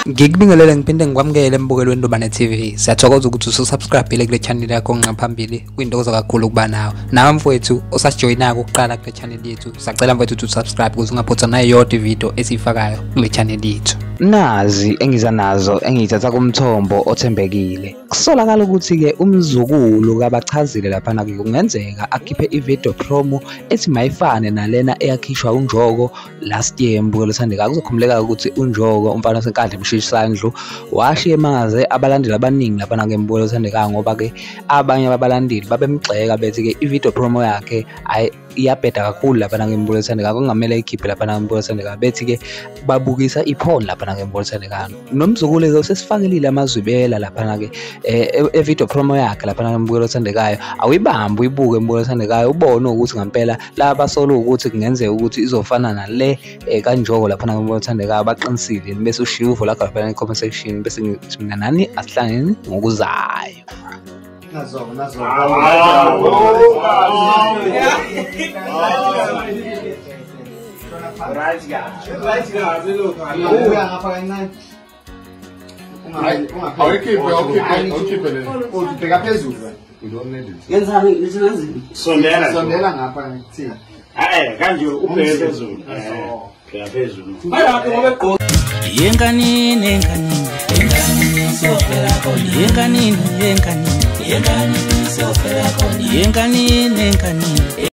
Ngikubingelele ngiphinde ngikwamukele embukelweni Ndobane TV. Siyathokoza ukuthi usubscribe kule channel yakho ngaphambili. Kuyintokozo kakhulu kuba nawe mfowethu osajoyinaka ukuqala kule channel yethu. Sicela mfowethu ukuthi subscribe ukuze ungaphutha nayo yonke video esiyifakayo kule channel yethu. Nazi engiza nazo engiyithatha kumthombo othembekile. Kusolakala ukuthi ke umzukulu kabachazile lapha na kungenzeka akhiphe ivideo promo ethi mayifane nalena eyakhishwa uNjoko last year embukelo Thandeka. Kuzokhumuleka ukuthi uNjoko umfana senkandla emshisandlu washiye mangaze abalandeli abaningi lapha na embukelo Thandeka ngoba ke abanye abalandeli babemgxeka bethi ke ivideo promo yakhe iyabheda kakhulu lapha na embukelo Thandeka. Kungamele ikhiphe lapha na embukelo Thandeka bethi ke babukisa iphone lapha na embukelo Thandeka. Nomzukulu ke sesifakelile amazwibela lapha na ke video promo yakhe lapha na embukelo Thandekayo. Awuyibambe uyibuke embukelo Thandekayo ubone ukuthi ngempela laba solo ukuthi kungenzeka ukuthi izofana nale kanjoko lapha na embukelo Thandekayo baqinisile bese ushivo lapha na comment section bese ngithi mina nani asihlangene ngokuzayo. Nazo. Yenganini